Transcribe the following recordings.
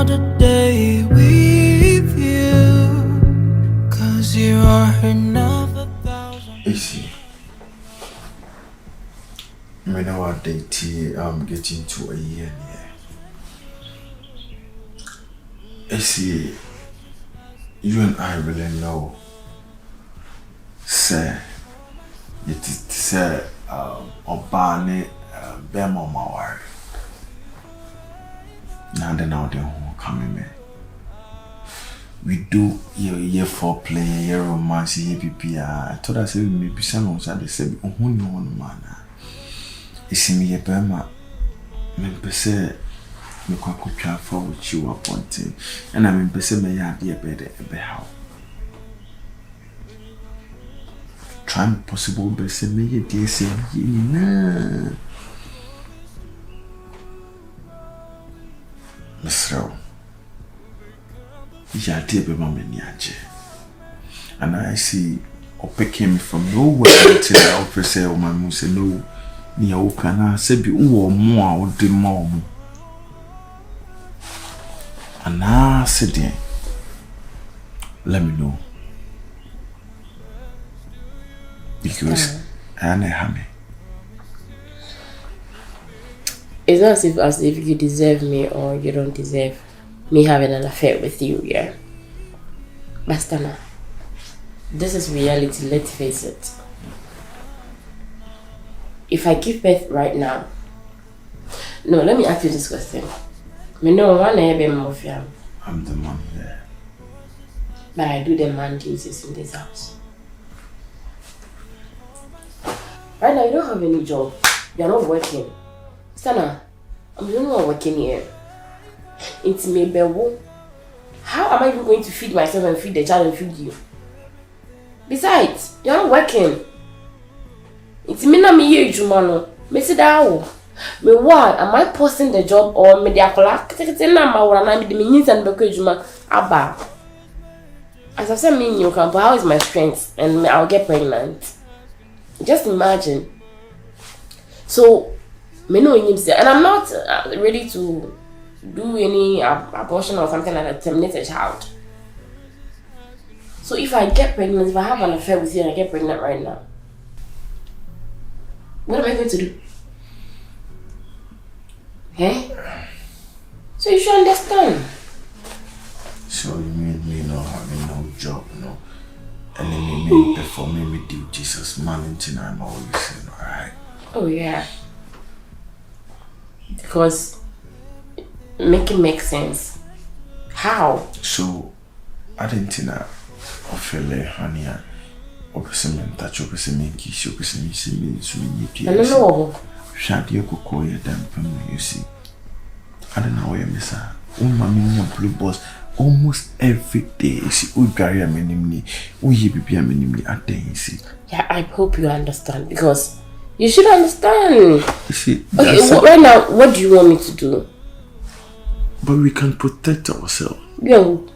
another day with you, 'cause you are enough 1,000. Easy. I know what date I'm getting to a year near. Easy. You and I really know. Say, it is say, Obane, Bema Mawari. Now they won't come in me. We do year for play, year romance, year PPR. I told us we may be some of they said, oh, no one man. It's me a Bema. Me say, me quite try for what you are wanting, and I mean, say me idea better a how. Try possible, but say me a dear say, nah. Miss Rowe. Yeah, dear Bema and I see or picking me from nowhere until I offer say, oh, my mum say no, near open. I said, be more or the more. And I said, let me know. Because I am happy. It's not as if you deserve me or you don't deserve me having an affair with you, yeah? Bastana, this is reality, let's face it. If I give birth right now, no, let me ask you this question. No, I'm the man there. But I do the man duties in this house. Right now, you don't have any job. You're not working. Stana, I'm the only one working here. It's me, Bewo. How am I even going to feed myself and feed the child and feed you? Besides, you're not working. It's me, not me, you, Jumano. Me sit down. Me why am I posting the job or me dia kola? Kete na ma wala na me de means and beko Juma aba. As I said, me in your camp, how is my strength? And I'll get pregnant. Just imagine. So, me know him say, and I'm not ready to do any abortion or something like that, terminate a child. So if I get pregnant, if I have an affair with you and I get pregnant right now, what am I going to do? Eh? So you should understand. So you mean me not having no job, no? And then me performing me duties as managing, I'm always saying, alright? Oh yeah. Because make it make sense. How? So I didn't think that offer honey opposite touch opposite kiss opposite me so I don't know. Shad you could call you damn you see. I don't know where Miss Mammy blue boss almost every day. See, we carry a minimum, we be a minimum at the see. Yeah, I hope you understand because you should understand. See, okay, right now, what do you want me to do? But we can protect ourselves. Yeah. You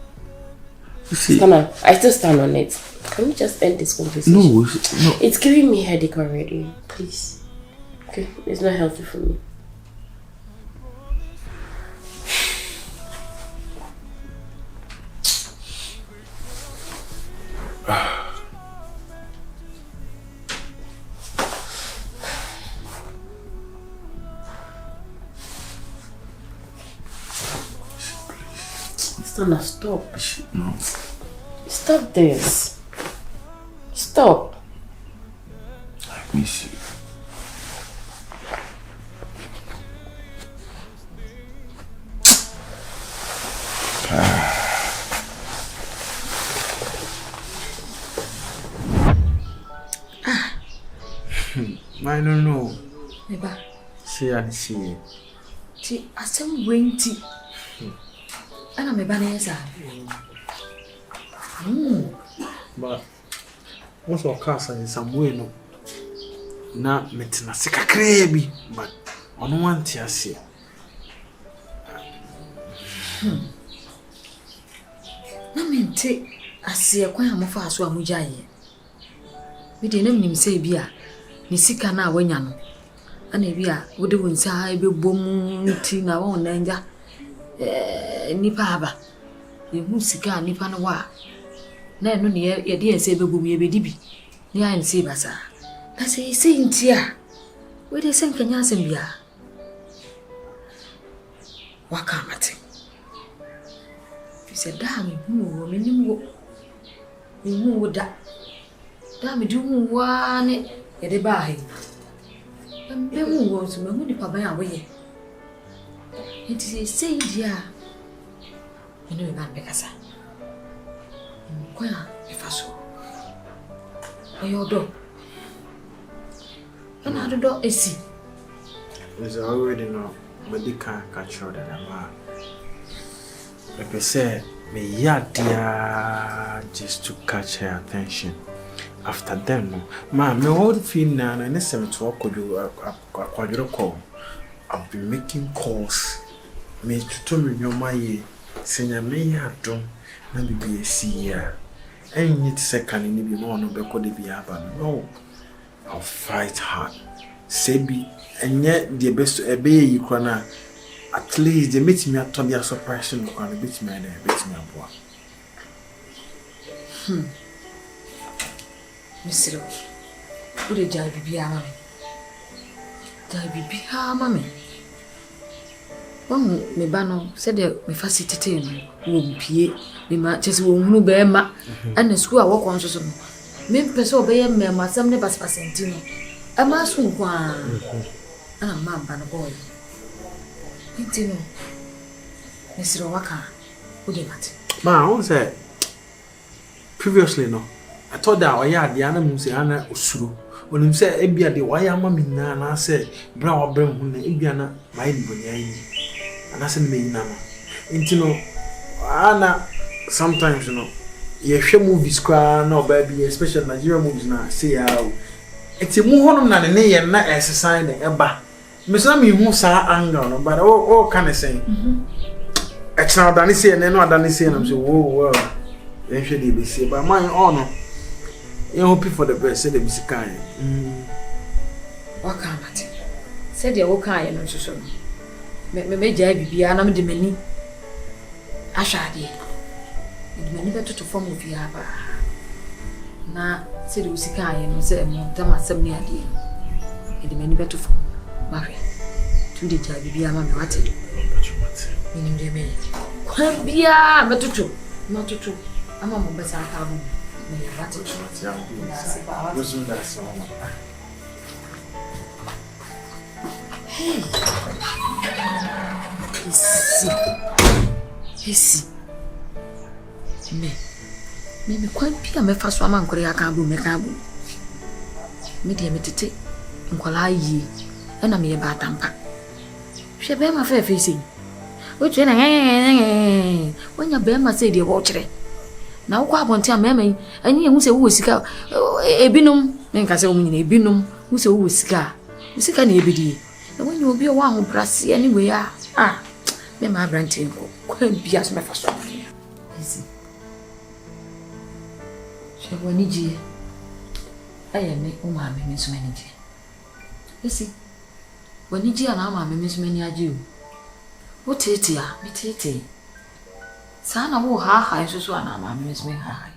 see, Stana, I still stand on it. Can we just end this conversation? No. It's giving me headache already. Please. Okay, it's not healthy for me. Stana, stop. No. Stop this. Stop. I miss you. I don't know. Neba. See and see. Ti asem wenti. Ana meba na yesa. But most of cars in some way no. Na metina sika krebi, but ono want ya see. Na mente ase kwan amofa aso amujaye. Me de nam nim sei bia ni sika na awanya no. Ana bia wode wonsa ha ebe bom ti na won nanja. nipa aba yehu sika nipa no wa na eno ne ye de ense begum ye bedi bi ne ayin se basa na se ntia we de sen kanya asem bia waka mate se da me hu wo me nim wo me hu wo da me di hu wa ne ye de ba he be hu wo so me hu nipa ban a wo ye nti se ntia eno me ban be kasa kwa efaso oyodo ana do esi is already know medical culture that I'm like I said me yadia just to catch her attention after them ma me hold feel na na sem to akwadwo call I've been making calls me to me nyoma ye senya me adom na bibi esi ya enyi second ni bi no be ko de bi aba no I'll fight hard sebi enye the best ebe yi kwana at least they meet me at to be a surprise no kwana bit me aboa Misiro ure jai bibi ama me Won me ba no se de me facilitate no wo mpie me ma chese wo hunu be ma ana school a wo kon so no me pese obeye me ma sam ne basenti no ama so kwa ana ma ba no boy intino Misiro waka wo de mate ma on say previously no I thought that oya ade ana mu se ana osuro onim se ebia de waya ma me na se bra wa bra hu na ebia na mai di bonya yi ana se me yina no intino ana sometimes you know ye hwe movies kwa na oba bi especially Nigerian movies na say how eti mu honum na ne ye na exercise de eba me so me hu sa angle no but o can I say extra dani say ne no adani say na so wo ye hwe de be say but man on no you hope for the best say the music waka mate said ye wo kan no so me jai bibia na me de mani ahwade de mani beto to form of ya ba na said the music no say mo tama sam ni ade de mani beto form ma hwe tu de jai bibia ma me wate ni nde me kwa bia metutu ama mo besa ka bu me ya wate Hey. Esi. Me kwa pia me fa so ama nkore aka bu me ka bu. Me de metete nkwala yi. Na me ye ba tampa. Hwe be ma fa isi. O tue na wonya be ma se de wo kire. Na wo kwa abonte amema yi, anyi hu se wo sika ebinom, me nka se wo nyina ebinom, hu se wo sika. Sika na ebidi. Na when you be a one who brasi anyway, me my branching go be as my first one. Easy. She wani ji. Aye me o ma me so many ji. Easy. Wani ji ana ma me so many aji o. Wo tete a, me tete. Sa na wo ha so ana ma me so many ha.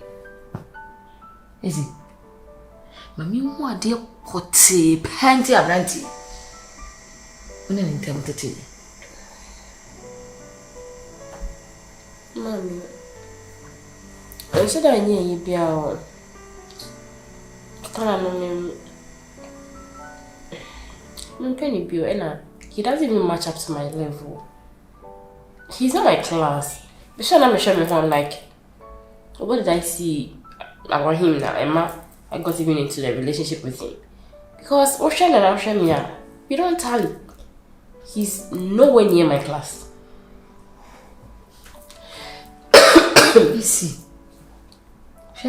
Easy. Mami hu ade pote penti abranti. Una ni ntem tete. Mami. I said I knew you be out. Penny Bill and he doesn't even match up to my level. He's not my class. But I'm sure I'm like, what did I see about him now, Emma? I got even into the relationship with him. Because Ocean and Ocean, we don't tally. He's nowhere near my class. See. She,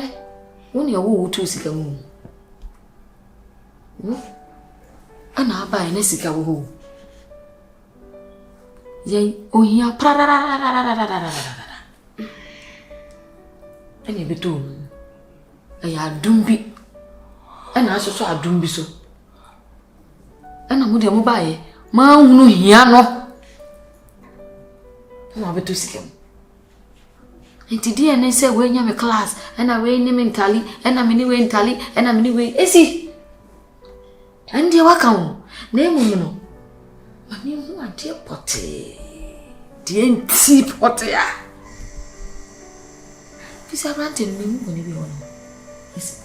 when you woo to sika woo. Ana ba ene sika woo. Yey ohia pra. Ene beto. Aya dumbi. Ana so adumbi so. Ana mu de mu ba ye. Ma hunu hia no. No abeto sikem. Enti die ne say we nya me class, na we ni me ntali, na me ni we ntali, na me ni we esi. Andi waka ho. Na emu no. Mami hu ade pote. Die nti pote ya. Bisa brante no mu boni bi wono. Esi.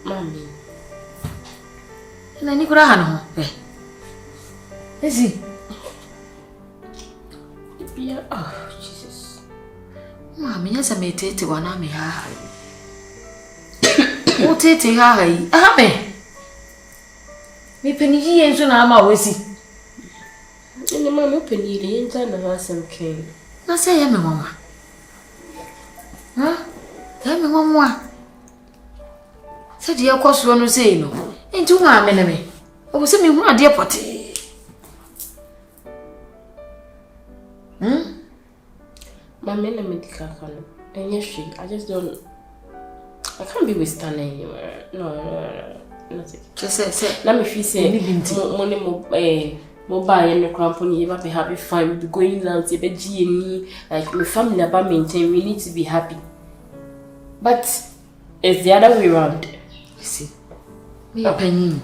Mami. Na ni kura ha no. Esi. Yeah. Oh, Jesus. Mami nya me tete wana me ha. O tete ha yi. Me. Me peniji enso na ama wesi. Ene mami o penire enza na hasem ken. Na say ya me mama. Ya me mama. Se dia kwaso no sei no. Enti wo ma me ne me. O se me hu ade pote. Mami na medical kano. Enye she. I just don't. I can't be with Stan anywhere. No. Not it. Just say. Let me feel say. Money mo buy any crampon. You ever be happy? Fine. We be going out. You be GNE. Like my family about maintain. We need to be happy. But it's the other way around. You see. Me opinion.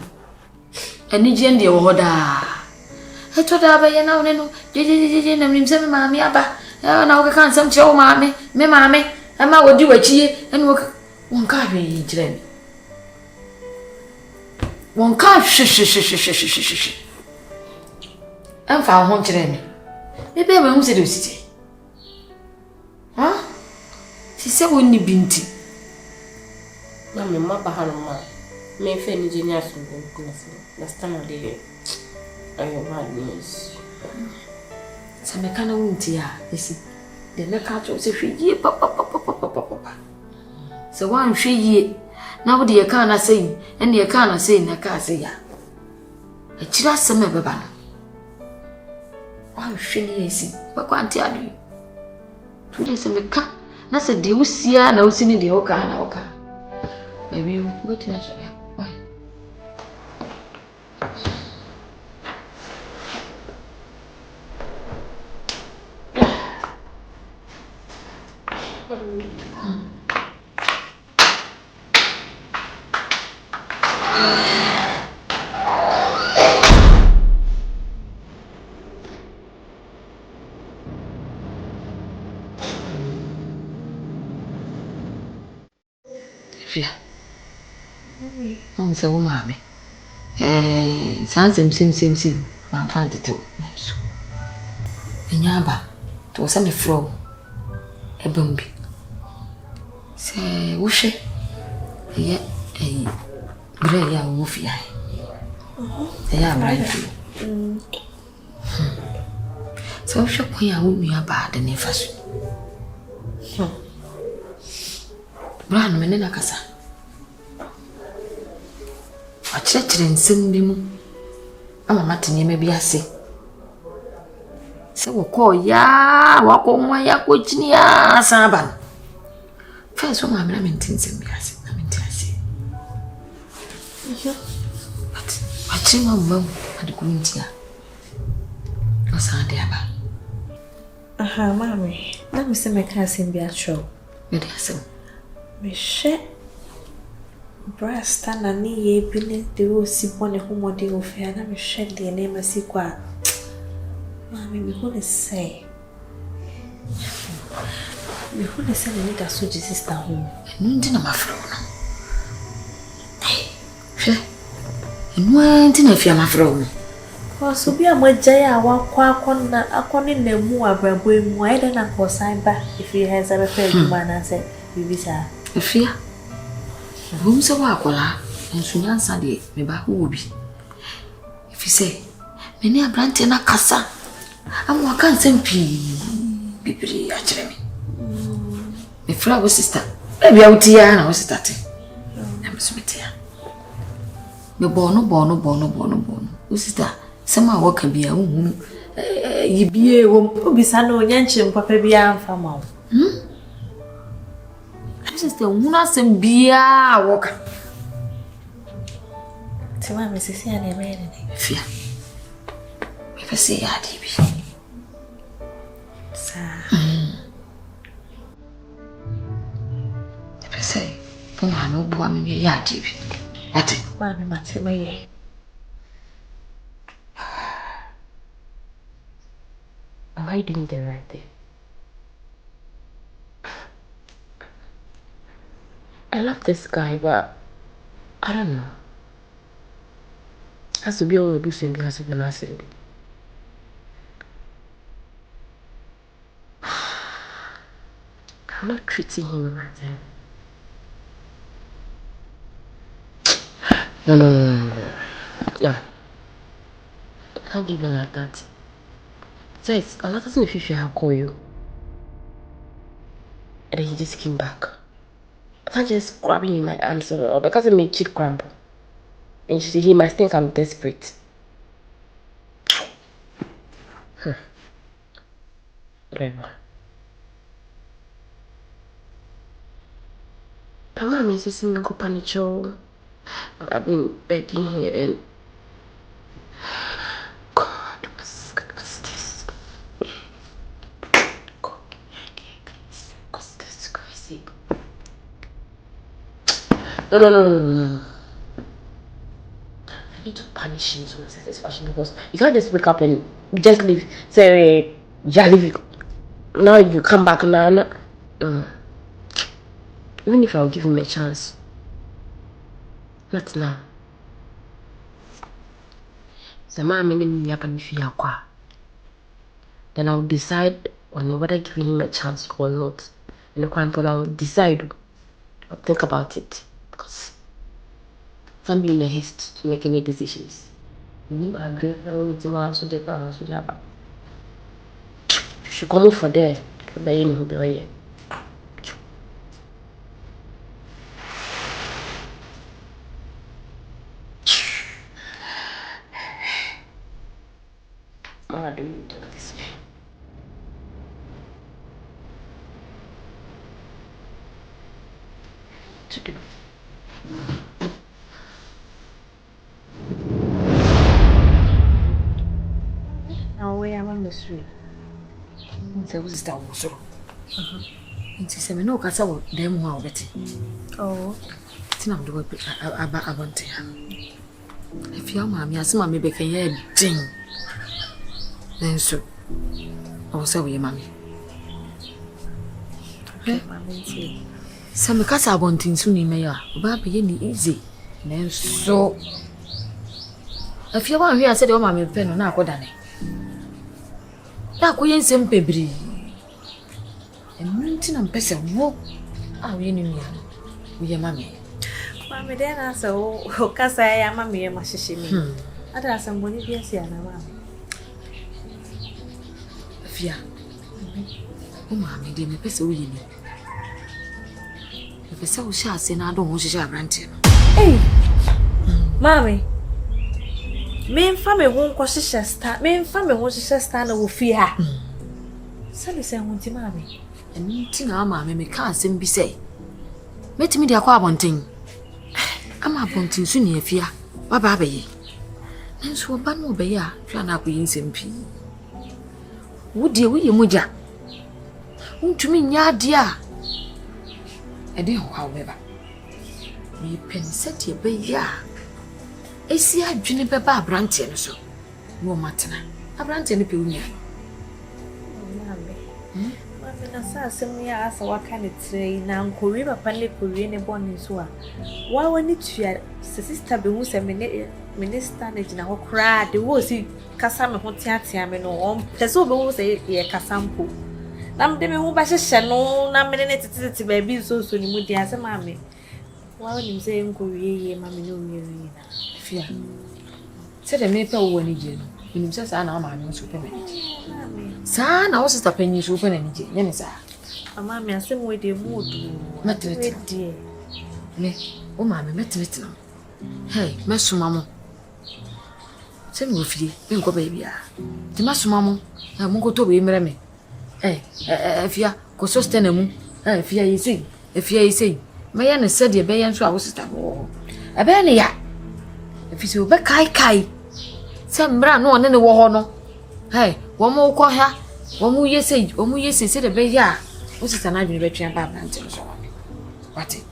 Any gen de oda. I told her by now. No. Je na mnim se me mami aba. Na wo kan sam che wo mami. Me mami. Ama wo di wachi. En wo won ka hwe jira mi. Won ka hwe. Am fa ho jira mi. Me be hu se do siti. Si se wo ni binti. Mami ma ba hanu ma. Me fe ni jeni asu ko na stand there. Ayo bad news. Sa me kana wunti ya esi. De me ka cho se hwe papa. Se wan hwe yie na wo de ye ka na sei ene ye ka na sei na ka sei ya. A kira se me beba no. Wan hwe ni esi. Ba kwanti adu. Tu de se me ka na se de usia na usini de oka na oka. Baby, what is it? Fia. Say wo mami. Sim. Man fan to. Enyaba. To say me flow. Ebombi. Say wo hwe. Ye bre ya wo fia. Ya bra fi. So wo hwe ko ya wo nua ba de ne faso. Bra no me ne nakasa. Achire nsem bi mu ama matene me bi ase se wo ko ya wa ko nwa ya ko chini ya saba first wo ma me na nsem bi ase na ase but achire ma mma ade ko ntia o sa de aba mami na me se me ka asem bi atro me de asem me she Brasta na ni ye bine de o si bone humo de o fe na me hwe de na masi kwa mami me hu ne say ni da so je sister hu ndi na mafro no hwe ndi na fia mafro no ko so bi amaja ya wakwa akoni na mu abrabo emu ai da na ko san ba if you has a refer juma na say bibisa fia Whom so wakola ensunyansa de me ba ho bi if you say me ne abrante na kasa am waka nsem bibiri a kire me me fra wo sister e bia utia na wo sister te am so metia me bono wo sister sama waka bia hu yibie wo obisa na onyanche mpapa bia amfa ma wo sister una sembia woka Tima me sisi ane mere ne Fear. If I say ya DB. Sir. If I say, for my no boy, me ya DB. What it? Mammy, Matty, my Am I doing the right thing? I love this guy, but I don't know. Has to be all the same because of the last thing. I'm not treating him right. No. No. I can't give you like that. So it's a lot of things if I'll call you. And then he just came back. I can't just grab him in my arms or because it made cheek crumble. And you see, he might think I'm desperate. Whatever. My mom is just in the panicho. I've been begging here and God, what's this? God, what's this crazy? No. I need to punish him to my satisfaction because you can't just wake up and just leave. Say, yeah, leave. Now you come back now. Even if I'll give him a chance. Not now. So then I'll decide on whether giving him a chance or not. In the crime, but I'll decide. I'll think about it. Because if I'm being in a haste to make any decisions. You agree with the man, so they can she come for there. But you know, be I do this. To do. Now we are on the street. There was that also. And she said, no, because I will them wow betty. Oh, It's not the way I want to have. If your mammy has mammy became a ding. Then so, I will say, with your mammy. Mammy, Some because I want in soon in my yard, Baby, any easy. Then so. If you want here, I said, oh, mammy, pen on our codane. That we ain't some baby. And mountain and person walk. Ah, we knew with your mammy. Mammy, then I said, oh, because I am a mere mashishimi. I don't have somebody here, see, and mammy. Fear. Oh, mammy, dear, me person, we need. If I saw shots, and I don't want to share ranting. Hey, Mammy. Me family won't cause star. Me family won't stand over fear. Sally say, won't you, Mammy? And meeting our mammy, me can't seem be say. Met me the aqua wanting. I'm a wanting soon near fear. What baby? And so a ban will be ya, trying up in some pea. Would you, William Muja? Won't you mean ya, dear? I don't know, however. Me pen set your baby ya. I see a juniper bar branch so. No matter. A branch and a punya. Mammy, I saw me ask what kind of train now, Korea, Panley, Korean, born in Swa. Why when it's your sister be who's a minister in our crowd, the was he Cassam Hotiatiam and on Peso was a Cassampo. Nam de me who by Shannon, nam minute to baby so soon you would answer, Mammy. Why when you say Korea, Mammy, no, Fear. Said a maple when you in just an arm and superman. Son, I was a penny super energy, Yenisa. A mammy, I same way they would. Met it, Dear. me, oh, mammy, met it. Hey, Master Mamma. Send with you, and go baby. The Master Mamma, I won't go to be me. Hey, if you go so stand a moon, if you is saying, my aunt said your bay and so I was a stab. A banner, if you see a kai, Se mbra no ne wo ho no. Hey, wo mo ko ha. Wo mo yese se de be ya. Wo sita na adwene betwe ba brante so. Wate.